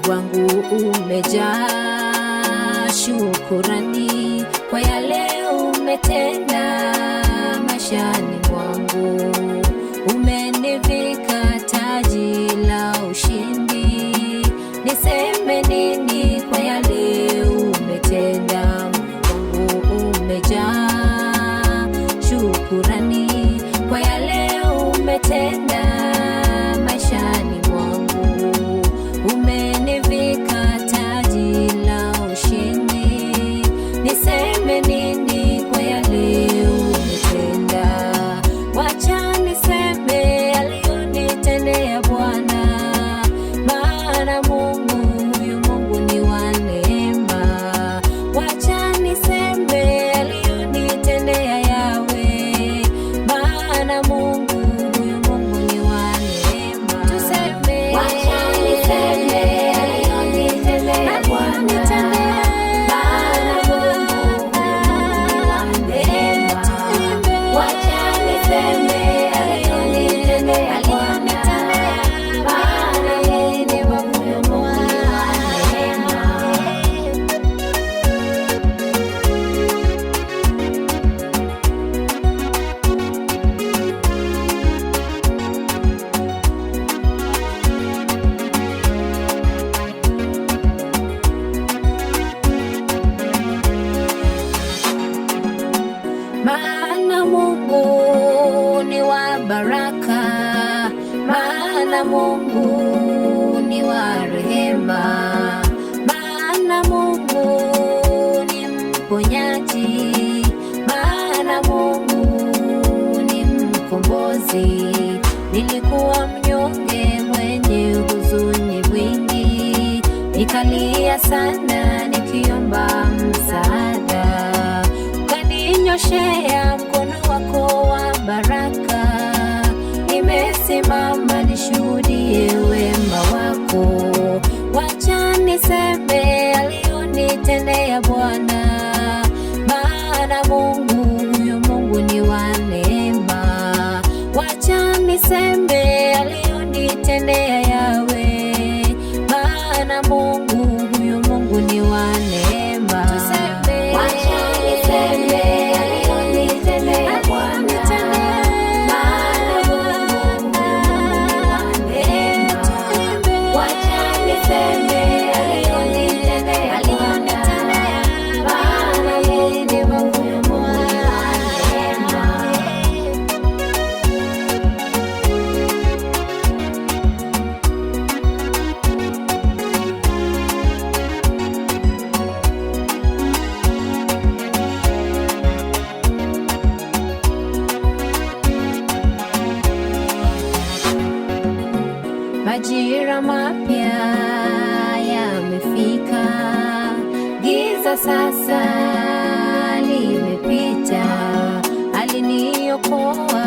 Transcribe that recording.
wangu umejaa shukurani kwa yale umetenda maishani mwangu. Umenivika taji la ushindi, niseme nini kwa yale umetenda? Wangu umejaa shukurani kwa yale umetenda maishani mwangu. Umenivika taji la ushindi, niseme nini kwa yale umetenda? Wacha niseme aliyonitendea Bwana, maana Mungu huyu Mungu ni wa neema. Wacha niseme aliyonitendea Yahweh, maana Mungu huyu Mungu ni wa neema. Tuseme wacha niseme aliyonitendea Bwana, maana Mungu huyu Mungu ni wa neema. Wacha niseme aliyonitendea Bwana, maana yeye Mungu huyu Mungu ni wa neema. Maana Mungu ni wa baraka, maana Mungu ni wa rehema, maana Mungu ni mponyaji, maana Mungu ni mkombozi. Nilikuwa mnyonge mwenye huzuni mwingi, nikalia sana nikiomba msaada. Ukaninyoshea mkono wako wa baraka, nimesimama nishuhudie wema wako. Wacha niseme aliyonitendea Bwana, maana Mungu huyu Mungu ni wa neema. Wacha niseme aliyonitendea Yahweh, maana Mungu huyu Mungu ni wa neema. Tuseme wacha niseme aliyonitendea Bwana, maana Mungu huyu Mungu ni wa neema. Wacha niseme aliyonitendea Bwana, maana yeye ni Mungu huyu Mungu ni wa neema. Majira mapya yamefika, giza sasa limepita. Aliniokoa